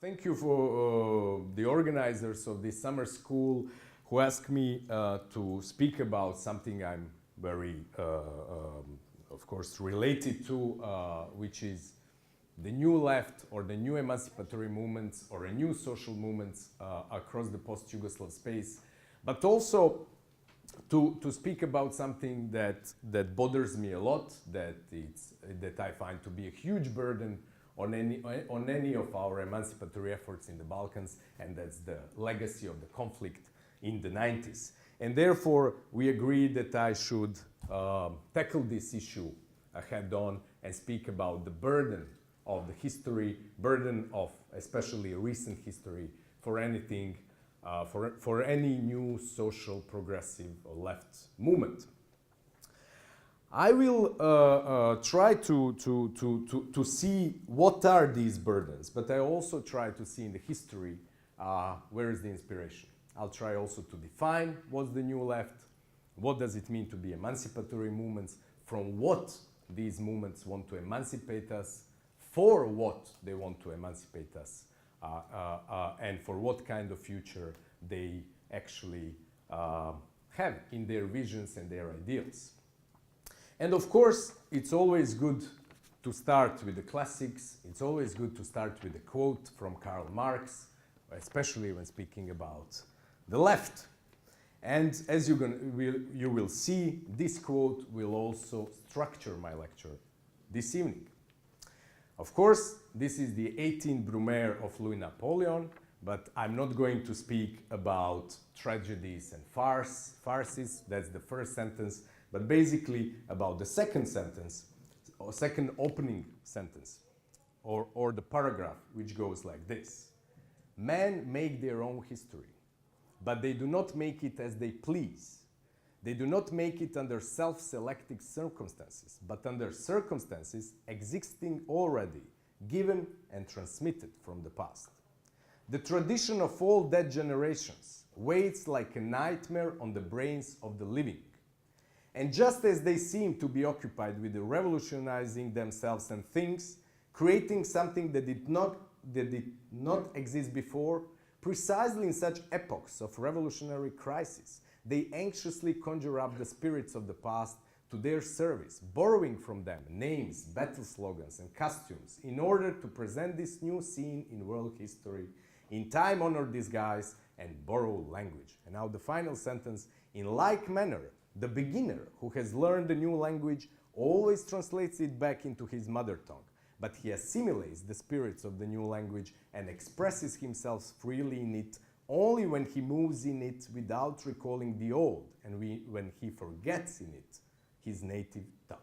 Thank you for the organizers of this summer school who asked me to speak about something I'm very, of course, related to, which is the new left or the new emancipatory movements or a new social movements across the post-Yugoslav space, but also to speak about something that bothers me a lot, that I find to be a huge burden on any of our emancipatory efforts in the Balkans, and that's the legacy of the conflict in the 90s. And therefore, we agreed that I should tackle this issue head on and speak about the burden of the history, burden of especially recent history for anything, for any new social, progressive or left movement. I will try to see what are these burdens, but I also try to see in the history where is the inspiration. I'll try also to define what's the new left, what does it mean to be emancipatory movements, from what these movements want to emancipate us, for what they want to emancipate us, and for what kind of future they actually have in their visions and their ideals. And of course, it's always good to start with the classics. It's always good to start with a quote from Karl Marx, especially when speaking about the left. And as you will see, this quote will also structure my lecture this evening. Of course, this is the 18th Brumaire of Louis Napoleon, but I'm not going to speak about tragedies and farces. That's the first sentence. But basically about the second sentence, or second opening sentence, or the paragraph, which goes like this. Men make their own history, but they do not make it as they please. They do not make it under self-selecting circumstances, but under circumstances existing already, given and transmitted from the past. The tradition of all dead generations waits like a nightmare on the brains of the living. And just as they seem to be occupied with revolutionizing themselves and things, creating something that did not exist before, precisely in such epochs of revolutionary crisis, they anxiously conjure up the spirits of the past to their service, borrowing from them names, battle slogans, and costumes in order to present this new scene in world history in time-honored disguise and borrow language. And now the final sentence, in like manner, the beginner who has learned a new language always translates it back into his mother tongue, but he assimilates the spirits of the new language and expresses himself freely in it only when he moves in it without recalling the old and when he forgets in it his native tongue.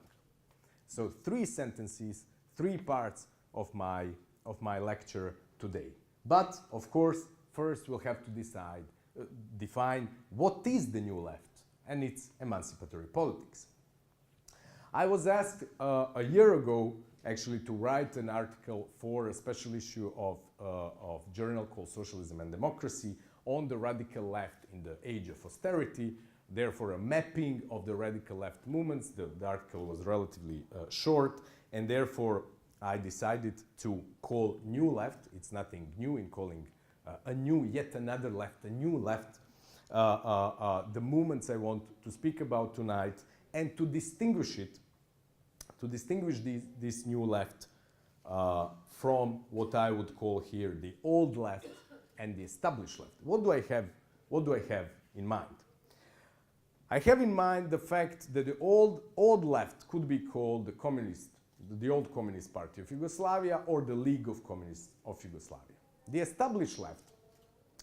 So 3 sentences, 3 parts of my lecture today. But of course, first we'll have to define what is the new left and its emancipatory politics. I was asked a year ago actually to write an article for a special issue of journal called Socialism and Democracy on the radical left in the age of austerity, therefore a mapping of the radical left movements. The article was relatively short, and therefore I decided to call new left. It's nothing new in calling yet another left, a new left, the movements I want to speak about tonight, and to distinguish this new left from what I would call here the old left and the established left. What do I have in mind? I have in mind the fact that the old left could be called the old Communist Party of Yugoslavia or the League of Communists of Yugoslavia. The established left,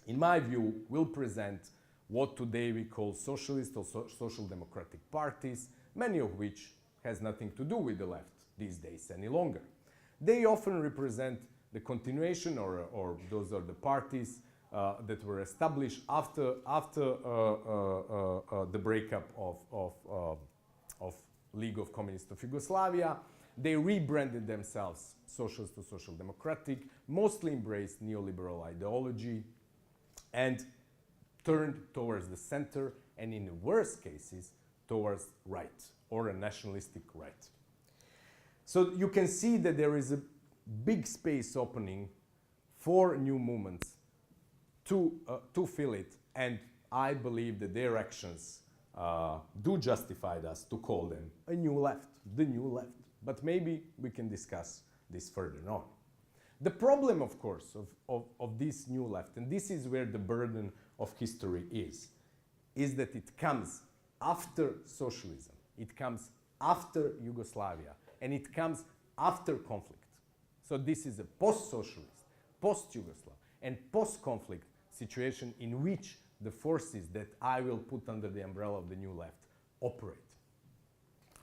in my view, will present what today we call socialist or social democratic parties, many of which has nothing to do with the left these days any longer. They often represent the continuation, or those are the parties that were established after the breakup of League of Communists of Yugoslavia. They rebranded themselves socialist to social democratic, mostly embraced neoliberal ideology, and turned towards the center, and in the worst cases, towards right, or a nationalistic right. So you can see that there is a big space opening 4 new movements to fill it, and I believe that their actions do justify us to call them a new left, the new left. But maybe we can discuss this further on. The problem, of course, of this new left, and this is where the burden of history is that it comes after socialism, it comes after Yugoslavia, and it comes after conflict. So this is a post-socialist, post-Yugoslav, and post-conflict situation in which the forces that I will put under the umbrella of the new left operate.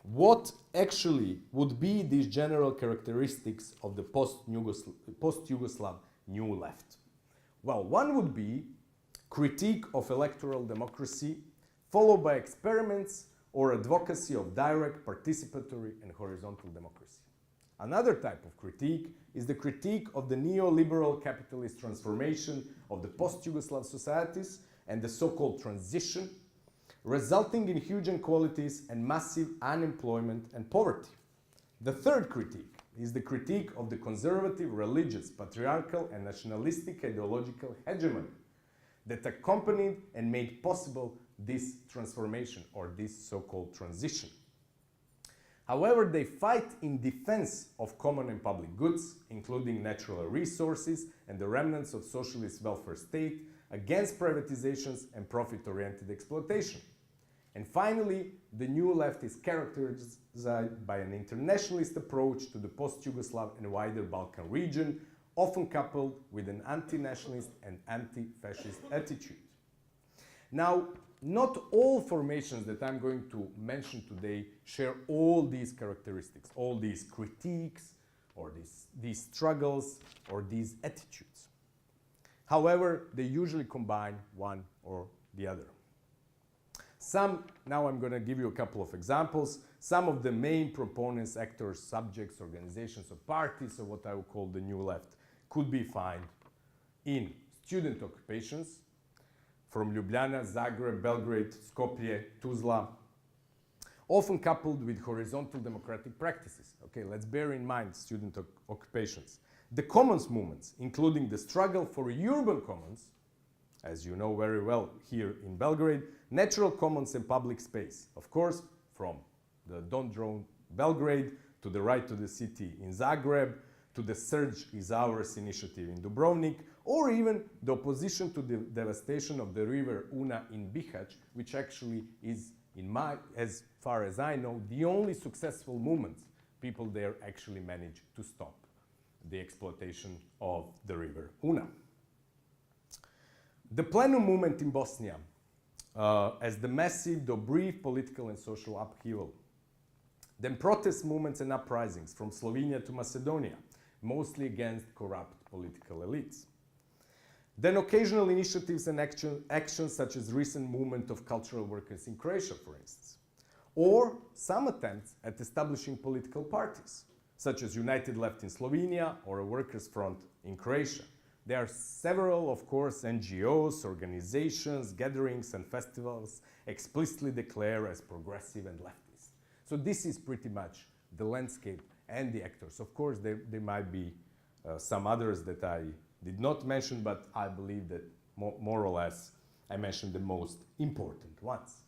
What actually would be these general characteristics of the post-Yugoslav new left? Well, one would be critique of electoral democracy, followed by experiments or advocacy of direct, participatory, and horizontal democracy. Another type of critique is the critique of the neoliberal capitalist transformation of the post-Yugoslav societies and the so-called transition, resulting in huge inequalities and massive unemployment and poverty. The third critique is the critique of the conservative, religious, patriarchal, and nationalistic ideological hegemony that accompanied and made possible this transformation or this so-called transition. However, they fight in defense of common and public goods, including natural resources and the remnants of socialist welfare state, against privatizations and profit-oriented exploitation. And finally, the new left is characterized by an internationalist approach to the post-Yugoslav and wider Balkan region, often coupled with an anti-nationalist and anti-fascist attitude. Now, not all formations that I'm going to mention today share all these characteristics, all these critiques, or these struggles, or these attitudes. However, they usually combine one or the other. Now I'm going to give you a couple of examples. Some of the main proponents, actors, subjects, organizations, or parties of what I would call the new left could be found in student occupations from Ljubljana, Zagreb, Belgrade, Skopje, Tuzla, often coupled with horizontal democratic practices. Okay, let's bear in mind student occupations. The commons movements, including the struggle for urban commons, as you know very well here in Belgrade, natural commons and public space. Of course, from the Don't Drone Belgrade to the Right to the City in Zagreb, to the Surge is Ours initiative in Dubrovnik, or even the opposition to the devastation of the river Una in Bihać, which actually is, as far as I know, the only successful movement people there actually managed to stop the exploitation of the river Una. The plenum movement in Bosnia as the massive, though brief, political and social upheaval. Then protest movements and uprisings from Slovenia to Macedonia, mostly against corrupt political elites. Then occasional initiatives and actions such as recent movement of cultural workers in Croatia, for instance. Or some attempts at establishing political parties, such as United Left in Slovenia or a Workers' Front in Croatia. There are several, of course, NGOs, organizations, gatherings, and festivals explicitly declare as progressive and leftist. So this is pretty much the landscape and the actors. Of course, there might be some others that I did not mention, but I believe that more or less I mentioned the most important ones.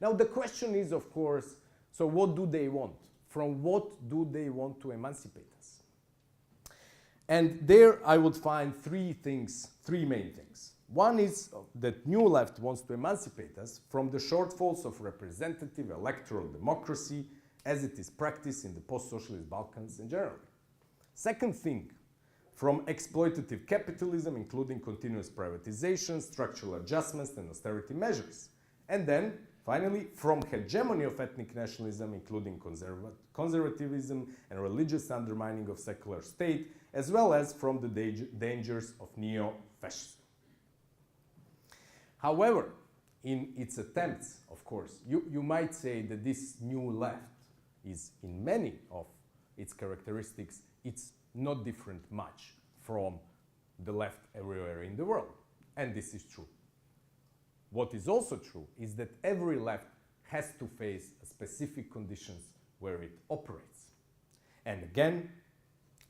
Now the question is, of course, so what do they want? From what do they want to emancipate us? And there I would find three main things. One is that New Left wants to emancipate us from the shortfalls of representative electoral democracy as it is practiced in the post-socialist Balkans in general. Second thing, from exploitative capitalism, including continuous privatization, structural adjustments, and austerity measures. And then, finally, from hegemony of ethnic nationalism, including conservatism and religious undermining of secular state, as well as from the dangers of neo-fascism. However, in its attempts, of course, you might say that this new left is, in many of its characteristics, it's not different much from the left everywhere in the world. And this is true. What is also true is that every left has to face specific conditions where it operates. And again,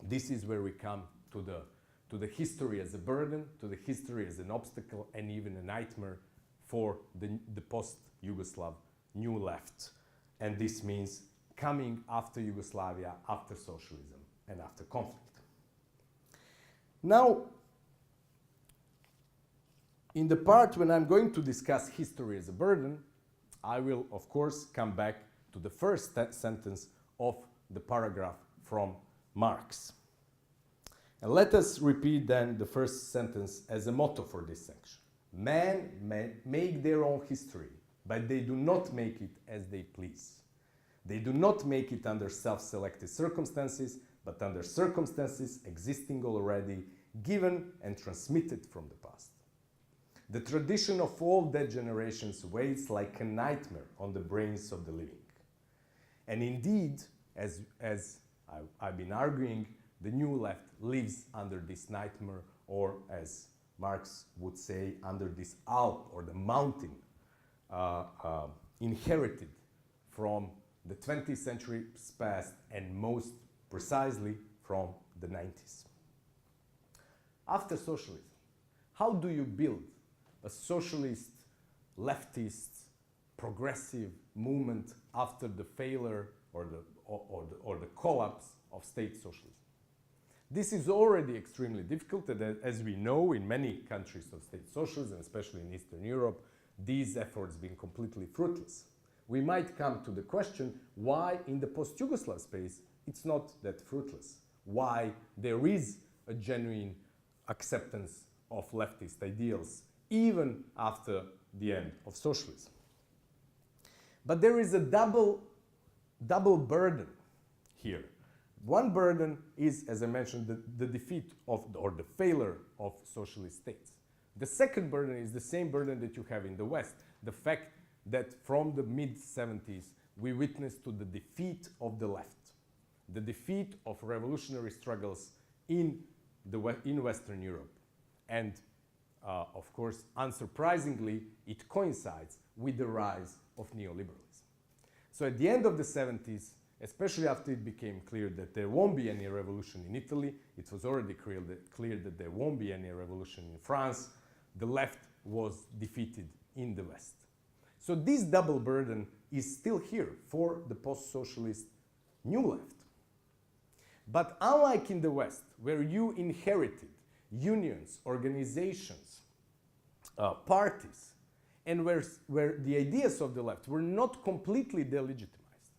this is where we come to the to the history as a burden, to the history as an obstacle, and even a nightmare for the post-Yugoslav new left. And this means coming after Yugoslavia, after socialism, and after conflict. Now, in the part when I'm going to discuss history as a burden, I will, of course, come back to the first sentence of the paragraph from Marx. And let us repeat then the first sentence as a motto for this section. Men make their own history, but they do not make it as they please. They do not make it under self-selected circumstances, but under circumstances existing already, given and transmitted from the past. The tradition of all dead generations weighs like a nightmare on the brains of the living. And indeed, as I've been arguing, the new left lives under this nightmare, or as Marx would say, under this Alp or the mountain inherited from the 20th century's past, and most precisely from the 90s. After socialism, how do you build a socialist, leftist, progressive movement after the failure or the collapse of state socialism? This is already extremely difficult, and as we know, in many countries of state socialism, especially in Eastern Europe, these efforts been completely fruitless. We might come to the question why in the post-Yugoslav space it's not that fruitless, why there is a genuine acceptance of leftist ideals even after the end of socialism. But there is a double burden here. One burden is, as I mentioned, the defeat of, or the failure of socialist states. The second burden is the same burden that you have in the West, the fact that from the mid-70s we witnessed to the defeat of the left, the defeat of revolutionary struggles in Western Europe. And of course, unsurprisingly, it coincides with the rise of neoliberalism. So at the end of the 70s, especially after it became clear that there won't be any revolution in Italy, it was already clear that there won't be any revolution in France, the left was defeated in the West. So this double burden is still here for the post-socialist new left. But unlike in the West, where you inherited unions, organizations, parties, and where the ideas of the left were not completely delegitimized,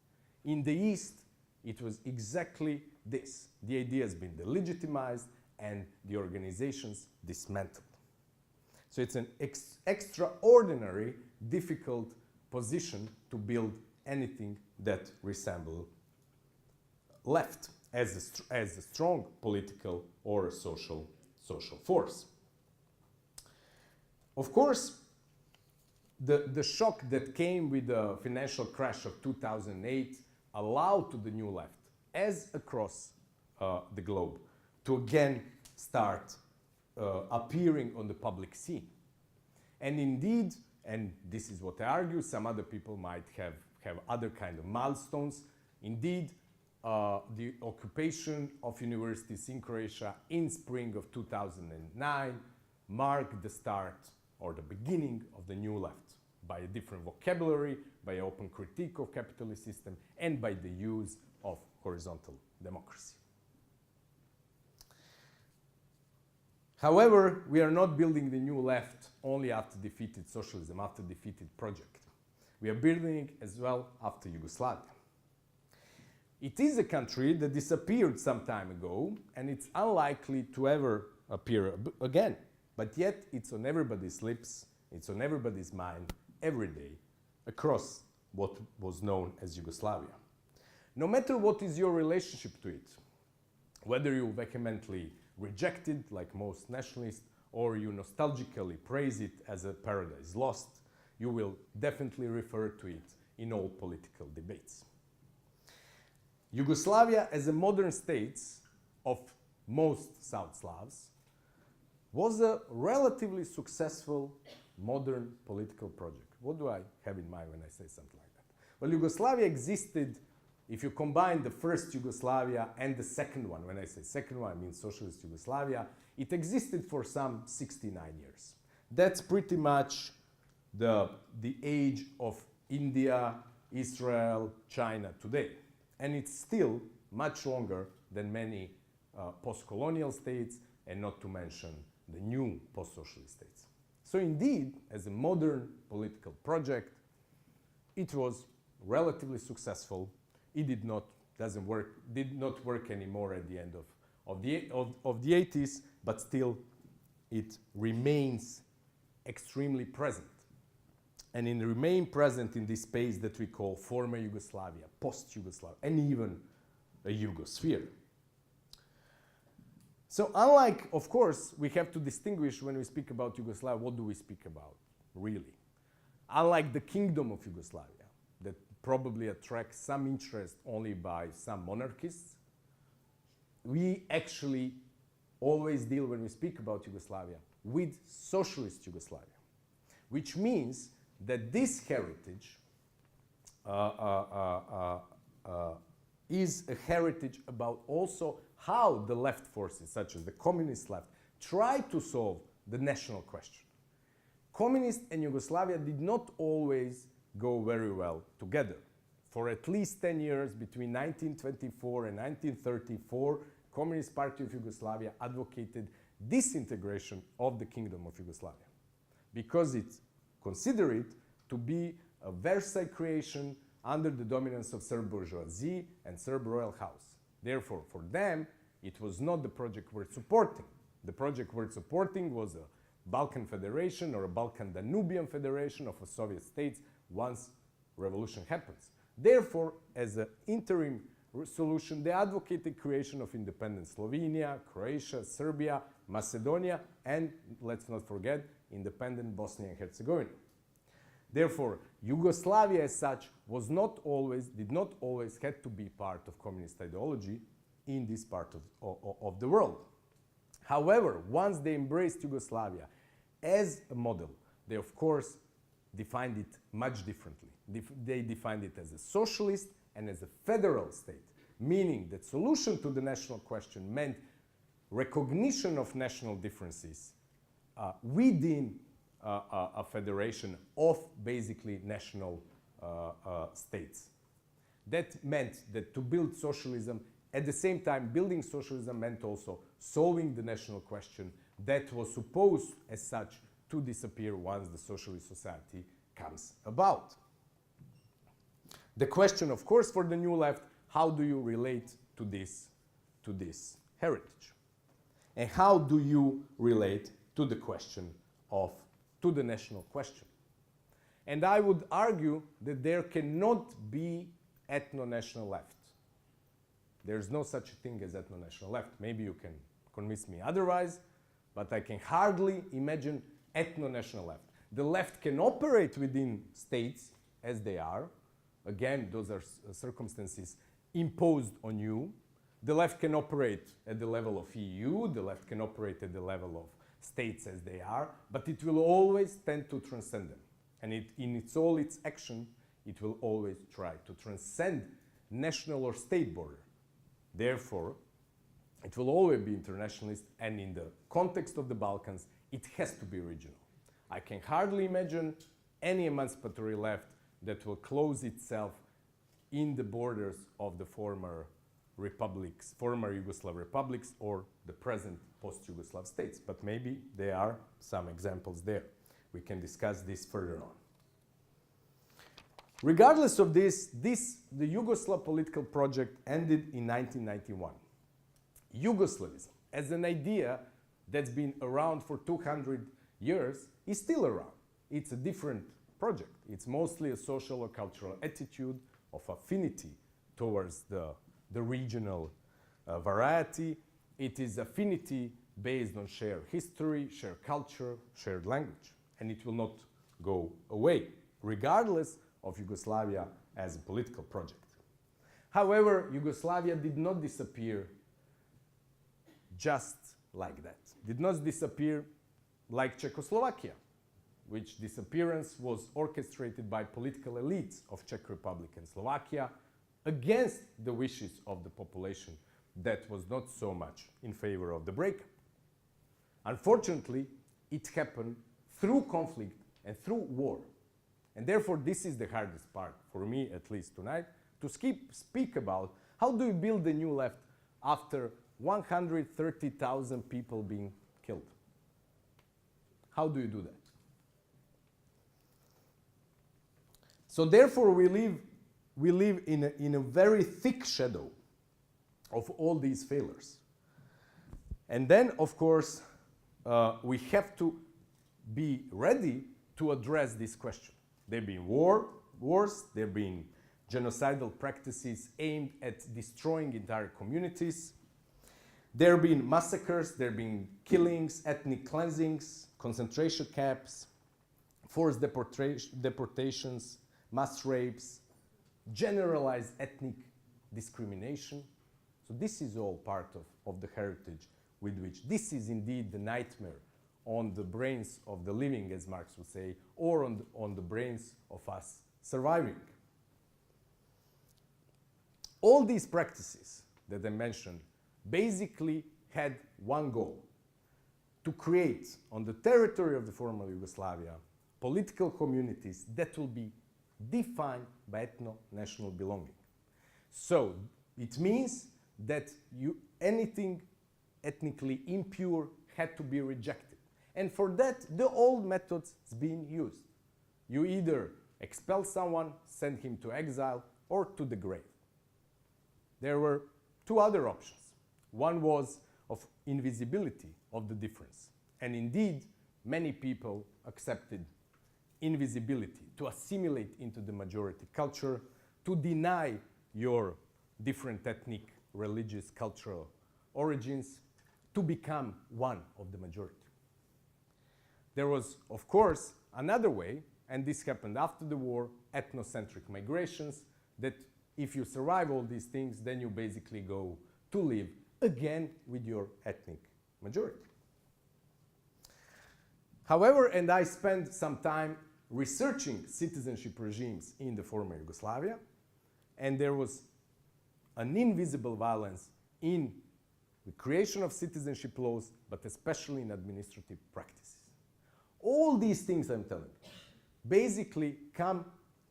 in the East, it was exactly this. The idea has been delegitimized and the organizations dismantled. So it's an extraordinary, difficult position to build anything that resembles left as a strong political or a social force. Of course, the shock that came with the financial crash of 2008 allowed to the new left, as across the globe, to again start appearing on the public scene. And indeed, and this is what I argue, some other people might have other kind of milestones. Indeed, the occupation of universities in Croatia in spring of 2009 marked the start or the beginning of the new left, by a different vocabulary, by an open critique of capitalist system, and by the use of horizontal democracy. However, we are not building the new left only after defeated socialism, after defeated project. We are building it as well after Yugoslavia. It is a country that disappeared some time ago, and it's unlikely to ever appear again. But yet, it's on everybody's lips, it's on everybody's mind, every day, across what was known as Yugoslavia. No matter what is your relationship to it, whether you vehemently reject it, like most nationalists, or you nostalgically praise it as a paradise lost, you will definitely refer to it in all political debates. Yugoslavia, as a modern state of most South Slavs, was a relatively successful modern political project. What do I have in mind when I say something like that? Well, Yugoslavia existed if you combine the first Yugoslavia and the second one, when I say second one, I mean socialist Yugoslavia, it existed for some 69 years. That's pretty much the age of India, Israel, China today. And it's still much longer than many post-colonial states, and not to mention the new post-socialist states. So indeed, as a modern political project, it was relatively successful. It did not work anymore at the end of the 80s, but still it remains extremely present. And it remains present in this space that we call former Yugoslavia, post-Yugoslavia, and even a Yugosphere. So unlike, of course, we have to distinguish when we speak about Yugoslavia, what do we speak about, really? Unlike the Kingdom of Yugoslavia, that probably attracts some interest only by some monarchists, we actually always deal, when we speak about Yugoslavia, with socialist Yugoslavia, which means that this heritage is a heritage about also how the left forces, such as the communist left, try to solve the national question. Communist and Yugoslavia did not always go very well together. For at least 10 years, between 1924 and 1934, Communist Party of Yugoslavia advocated disintegration of the Kingdom of Yugoslavia because it considered it to be a Versailles creation under the dominance of Serb bourgeoisie and Serb royal house. Therefore, for them, it was not the project worth supporting. The project worth supporting was a Balkan Federation or a Balkan-Danubian Federation of a Soviet states once revolution happens. Therefore, as an interim solution, they advocated creation of independent Slovenia, Croatia, Serbia, Macedonia, and let's not forget, independent Bosnia and Herzegovina. Therefore, Yugoslavia as such did not always have to be part of communist ideology in this part of the world. However, once they embraced Yugoslavia as a model, they of course defined it much differently. They defined it as a socialist and as a federal state, meaning that solution to the national question meant recognition of national differences within a federation of basically national states. That meant that to build socialism, at the same time building socialism meant also solving the national question that was supposed as such to disappear once the socialist society comes about. The question, of course, for the new left, how do you relate to this heritage? And how do you relate to the question to the national question? And I would argue that there cannot be ethno-national left. There's no such thing as ethno-national left. Maybe you can convince me otherwise, but I can hardly imagine ethno-national left. The left can operate within states as they are. Again, those are circumstances imposed on you. The left can operate at the level of EU. The left can operate at the level of states as they are, but it will always tend to transcend them. And in all its action, it will always try to transcend national or state border. Therefore, it will always be internationalist, and in the context of the Balkans, it has to be regional. I can hardly imagine any emancipatory left that will close itself in the borders of the former republics, former Yugoslav republics, or the present post-Yugoslav states. But maybe there are some examples there. We can discuss this further on. Regardless of this, the Yugoslav political project ended in 1991. Yugoslavism, as an idea that's been around for 200 years, is still around. It's a different project. It's mostly a social or cultural attitude of affinity towards the regional variety. It is affinity based on shared history, shared culture, shared language, and it will not go away, regardless of Yugoslavia as a political project. However, Yugoslavia did not disappear just like that. Did not disappear like Czechoslovakia, which disappearance was orchestrated by political elites of Czech Republic and Slovakia against the wishes of the population that was not so much in favor of the breakup. Unfortunately, it happened through conflict and through war. And therefore, this is the hardest part, for me at least tonight, to speak about how do you build a new left after 130,000 people being killed. How do you do that? So therefore, we live in a very thick shadow of all these failures. And then, of course, we have to be ready to address this question. There have been wars, there have been genocidal practices aimed at destroying entire communities. There have been massacres, there have been killings, ethnic cleansings, concentration camps, forced deportations, mass rapes, generalized ethnic discrimination. So this is all part of the heritage with which this is indeed the nightmare on the brains of the living, as Marx would say, or on the brains of us surviving. All these practices that I mentioned basically had one goal: to create on the territory of the former Yugoslavia political communities that will be defined by ethno-national belonging. So it means that anything ethnically impure had to be rejected. And for that, the old methods is being used. You either expel someone, send him to exile, or to the grave. There were two other options. One was of invisibility of the difference. And indeed, many people accepted invisibility, to assimilate into the majority culture, to deny your different ethnic, religious, cultural origins, to become one of the majority. There was, of course, another way, and this happened after the war, ethnocentric migrations, that if you survive all these things, then you basically go to live again with your ethnic majority. However, and I spent some time researching citizenship regimes in the former Yugoslavia, and there was an invisible violence in the creation of citizenship laws, but especially in administrative practices. All these things I'm telling you basically come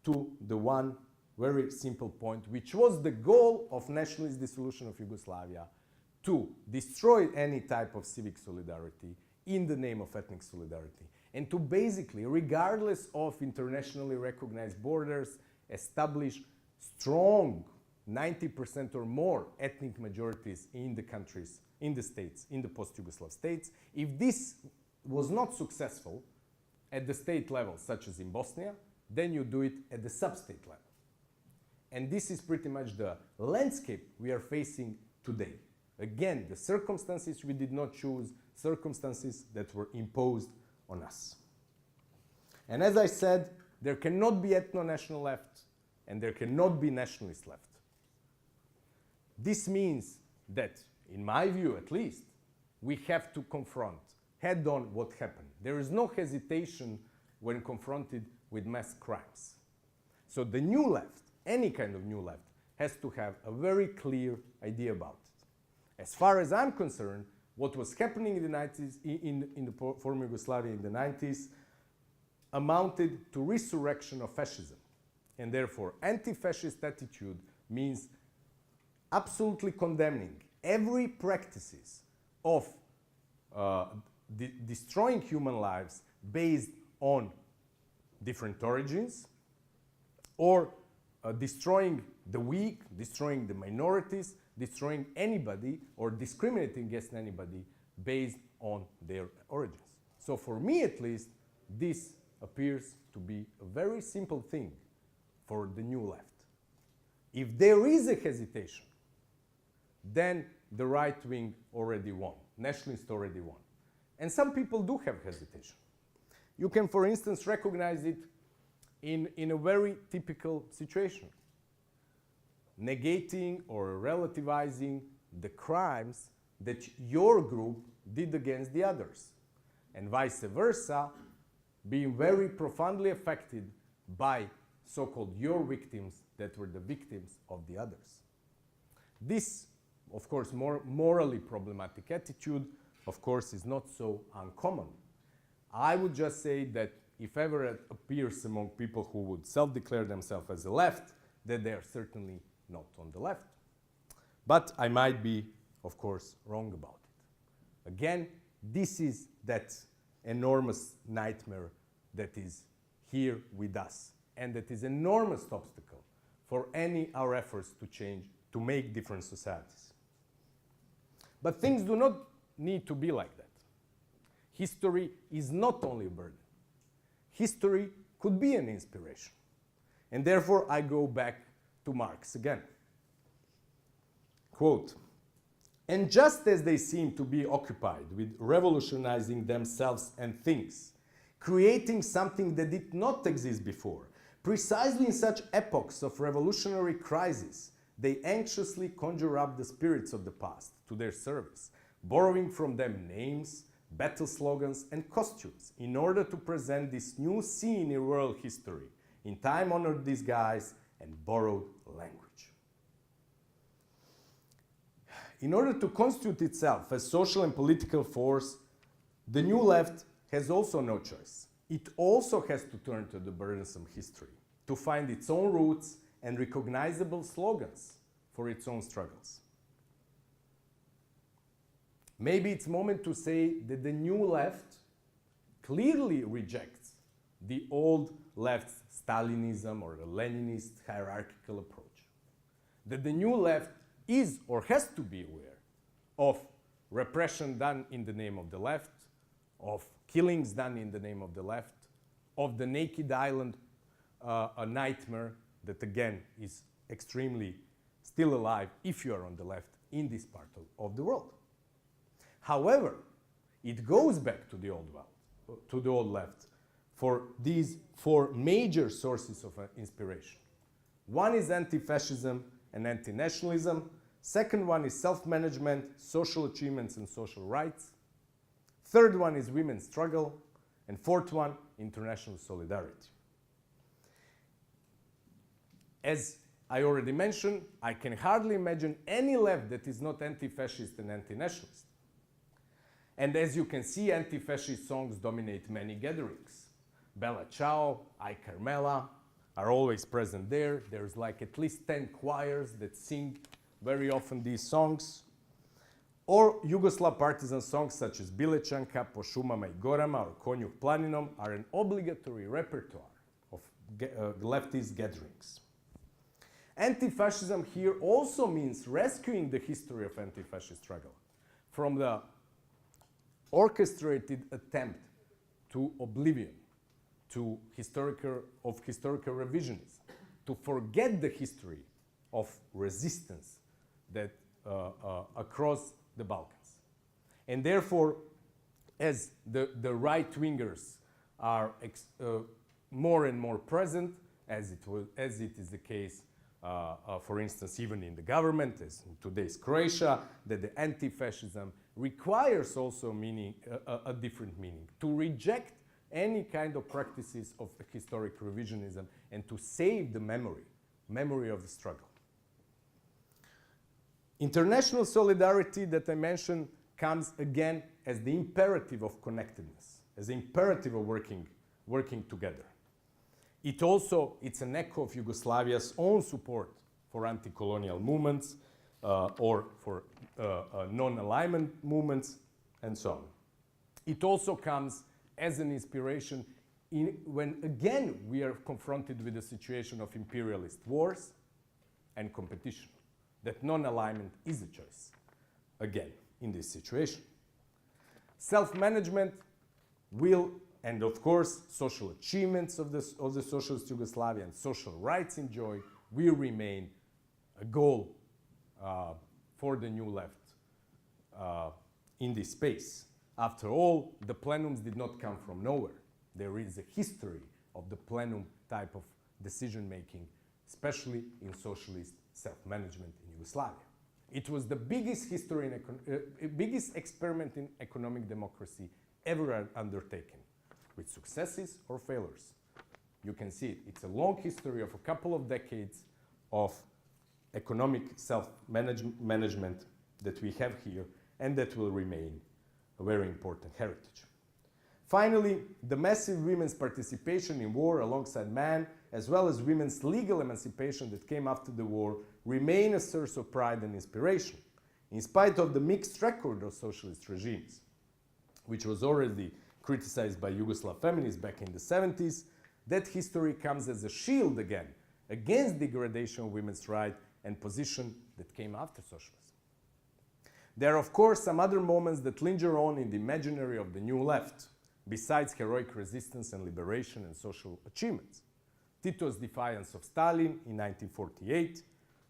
to the one very simple point, which was the goal of nationalist dissolution of Yugoslavia, to destroy any type of civic solidarity in the name of ethnic solidarity, and to basically, regardless of internationally recognized borders, establish strong 90% or more ethnic majorities in the countries, in the states, in the post-Yugoslav states. If this was not successful at the state level, such as in Bosnia, then you do it at the sub-state level. And this is pretty much the landscape we are facing today. Again, the circumstances we did not choose, circumstances that were imposed on us. And as I said, there cannot be ethno-national left, and there cannot be nationalist left. This means that, in my view at least, we have to confront head-on what happened. There is no hesitation when confronted with mass crimes. So the new left, any kind of new left, has to have a very clear idea about it. As far as I'm concerned, what was happening in the 90s, in the former Yugoslavia in the 90s, amounted to resurrection of fascism. And therefore, anti-fascist attitude means absolutely condemning every practices of destroying human lives based on different origins, or destroying the weak, destroying the minorities, destroying anybody, or discriminating against anybody based on their origins. So for me at least, this appears to be a very simple thing for the new left. If there is a hesitation, then the right wing already won, nationalists already won. And some people do have hesitation. You can, for instance, recognize it in a very typical situation. Negating or relativizing the crimes that your group did against the others, and vice versa, being very profoundly affected by so-called your victims that were the victims of the others. This, of course, more morally problematic attitude, of course, is not so uncommon. I would just say that if ever it appears among people who would self-declare themselves as the left, that they are certainly not on the left. But I might be, of course, wrong about it. Again, this is that enormous nightmare that is here with us, and that is an enormous obstacle for our efforts to change, to make different societies. But things do not need to be like that. History is not only a burden. History could be an inspiration. And therefore, I go back to Marx again. Quote, "And just as they seem to be occupied with revolutionizing themselves and things, creating something that did not exist before, precisely in such epochs of revolutionary crisis, they anxiously conjure up the spirits of the past to their service, borrowing from them names, battle slogans, and costumes in order to present this new scene in world history in time-honored disguise and borrowed language." In order to constitute itself as social and political force, the new left has also no choice. It also has to turn to the burdensome history to find its own roots and recognizable slogans for its own struggles. Maybe it's moment to say that the new left clearly rejects the old left's Stalinism or the Leninist hierarchical approach. That the new left is or has to be aware of repression done in the name of the left, of killings done in the name of the left, of the naked island, a nightmare that again is extremely still alive if you are on the left in this part of the world. However, it goes back to the old left for these four major sources of inspiration. One is anti-fascism and anti-nationalism. Second one is self-management, social achievements and social rights. Third one is women's struggle. And fourth one, international solidarity. As I already mentioned, I can hardly imagine any left that is not anti-fascist and anti-nationalist. And as you can see, anti-fascist songs dominate many gatherings. Bella Ciao, I Carmela are always present there. There's like at least 10 choirs that sing very often these songs. Or Yugoslav partisan songs such as Bilećanka, Po šumama I gorama, or Konjuh planinom are an obligatory repertoire of leftist gatherings. Anti-fascism here also means rescuing the history of anti-fascist struggle from the orchestrated attempt to oblivion, to historical revisionism, to forget the history of resistance that across the Balkans. And therefore, as the right-wingers are more and more present, as it is the case, for instance, even in the government, as in today's Croatia, that the anti-fascism requires also a different meaning, to reject any kind of practices of historic revisionism and to save the memory of the struggle. International solidarity that I mentioned comes again as the imperative of connectedness, as the imperative of working together. It's an echo of Yugoslavia's own support for anti-colonial movements or for non-alignment movements and so on. It also comes as an inspiration when again we are confronted with a situation of imperialist wars and competition, that non-alignment is a choice, again, in this situation. Self-management will, and of course, social achievements of the socialist Yugoslavia and social rights enjoyed will remain a goal for the new left in this space. After all, the plenums did not come from nowhere. There is a history of the plenum type of decision-making, especially in socialist self-management in Yugoslavia. It was the biggest biggest experiment in economic democracy ever undertaken, with successes or failures. You can see it. It's a long history of a couple of decades of economic self-management that we have here and that will remain a very important heritage. Finally, the massive women's participation in war alongside men, as well as women's legal emancipation that came after the war, remain a source of pride and inspiration, in spite of the mixed record of socialist regimes, which was already criticized by Yugoslav feminists back in the 70s. That history comes as a shield again against degradation of women's rights and position that came after socialism. There are, of course, some other moments that linger on in the imaginary of the new left, besides heroic resistance and liberation and social achievements. Tito's defiance of Stalin in 1948,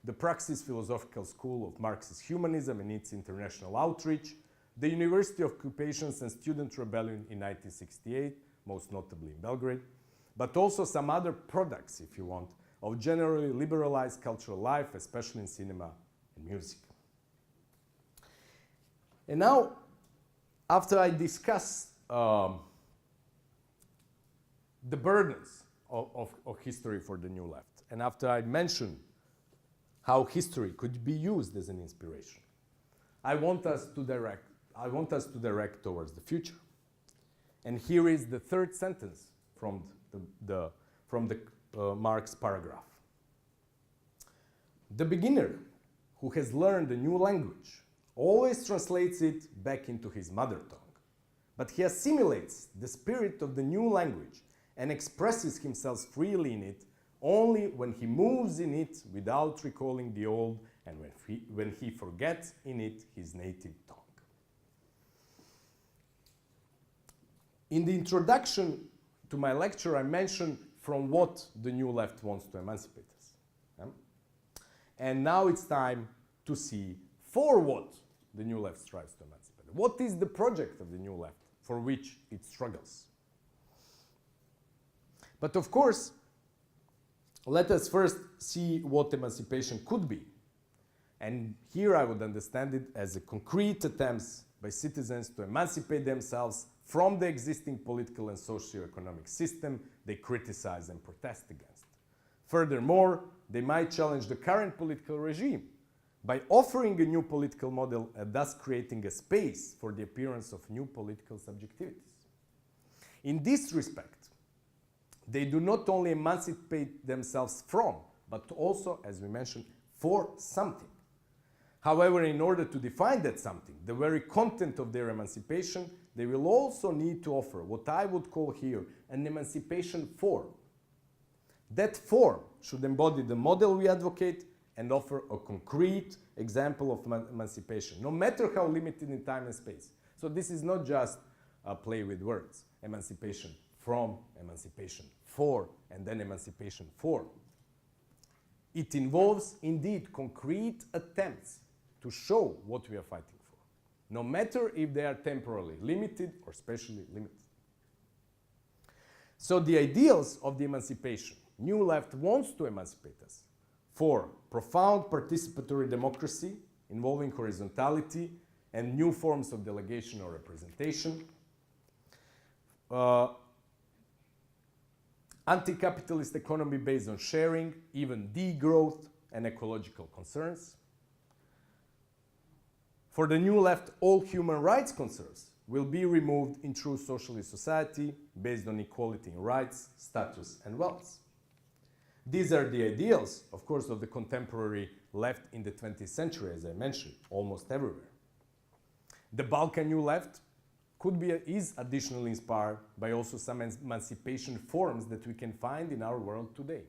the Praxis Philosophical School of Marxist Humanism and its international outreach, the University of Occupations and Student Rebellion in 1968, most notably in Belgrade, but also some other products, if you want, of generally liberalized cultural life, especially in cinema and music. And now, after I discuss the burdens of history for the new left, and after I mention how history could be used as an inspiration, I want us to direct towards the future. And here is the third sentence from the Marx paragraph. The beginner who has learned a new language always translates it back into his mother tongue, but he assimilates the spirit of the new language and expresses himself freely in it only when he moves in it without recalling the old and when he forgets in it his native tongue. In the introduction to my lecture, I mentioned from what the new left wants to emancipate us. Yeah? And now it's time to see for what the new left strives to emancipate. What is the project of the new left for which it struggles? But of course, let us first see what emancipation could be. And here I would understand it as a concrete attempts by citizens to emancipate themselves from the existing political and socio-economic system they criticize and protest against. Furthermore, they might challenge the current political regime by offering a new political model and thus creating a space for the appearance of new political subjectivities. In this respect, they do not only emancipate themselves from, but also, as we mentioned, for something. However, in order to define that something, the very content of their emancipation, they will also need to offer what I would call here an emancipation form. That form should embody the model we advocate and offer a concrete example of emancipation, no matter how limited in time and space. So this is not just a play with words, emancipation from, emancipation for, and then emancipation for. It involves indeed concrete attempts to show what we are fighting for, no matter if they are temporally limited or spatially limited. So the ideals of the emancipation, New Left wants to emancipate us for profound participatory democracy involving horizontality and new forms of delegation or representation, anti-capitalist economy based on sharing, even degrowth and ecological concerns. For the new left, all human rights concerns will be removed in true socialist society based on equality in rights, status, and wealth. These are the ideals, of course, of the contemporary left in the 20th century, as I mentioned, almost everywhere. The Balkan new left is additionally inspired by also some emancipation forms that we can find in our world today.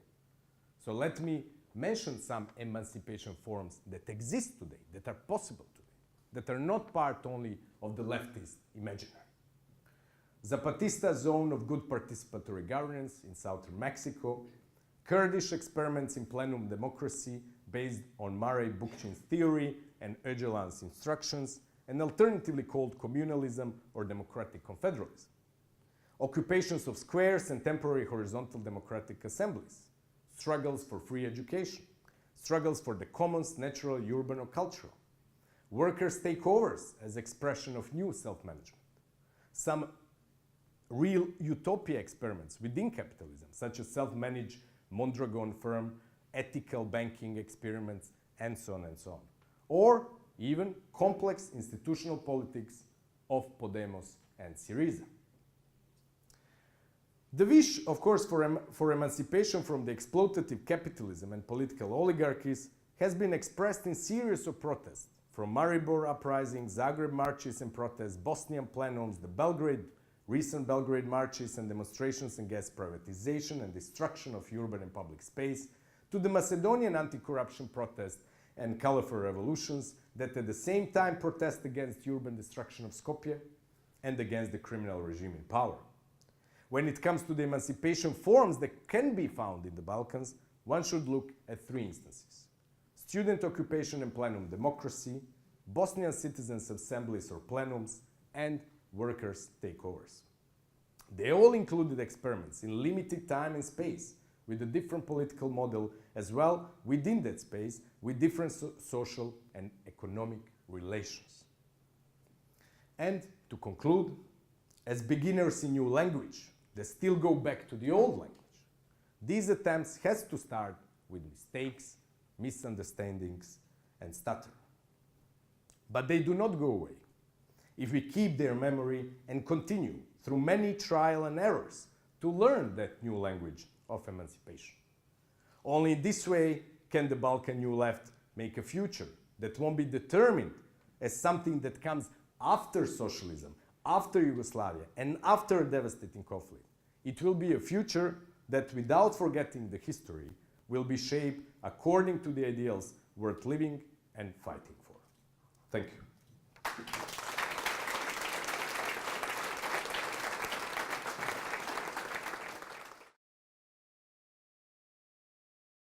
So let me mention some emancipation forms that exist today, that are possible today, that are not part only of the leftist imaginary. Zapatista zone of good participatory governance in southern Mexico, Kurdish experiments in plenum democracy based on Murray Bookchin's theory and Öcalan's instructions, and alternatively called communalism or democratic confederalism. Occupations of squares and temporary horizontal democratic assemblies, struggles for free education, struggles for the commons, natural, urban, or cultural, workers' takeovers as expression of new self-management, some real utopia experiments within capitalism, such as self-managed Mondragon firm ethical banking experiments, and so on and so on. Or even complex institutional politics of Podemos and Syriza. The wish, of course, for emancipation from the exploitative capitalism and political oligarchies has been expressed in series of protests, from Maribor uprisings, Zagreb marches and protests, Bosnian plenums, the recent Belgrade marches and demonstrations against privatization and destruction of urban and public space, to the Macedonian anti-corruption protests and colorful revolutions that at the same time protest against urban destruction of Skopje and against the criminal regime in power. When it comes to the emancipation forms that can be found in the Balkans, one should look at three instances: student occupation and plenum democracy, Bosnian citizens' assemblies or plenums, and workers' takeovers. They all included experiments in limited time and space, with a different political model as well within that space, with different social and economic relations. And to conclude, as beginners in new language that still go back to the old language, these attempts has to start with mistakes, misunderstandings, and stutter. But they do not go away if we keep their memory and continue through many trial and errors to learn that new language of emancipation. Only this way can the Balkan New Left make a future that won't be determined as something that comes after socialism, after Yugoslavia, and after a devastating conflict. It will be a future that, without forgetting the history, will be shaped according to the ideals worth living and fighting for. Thank you.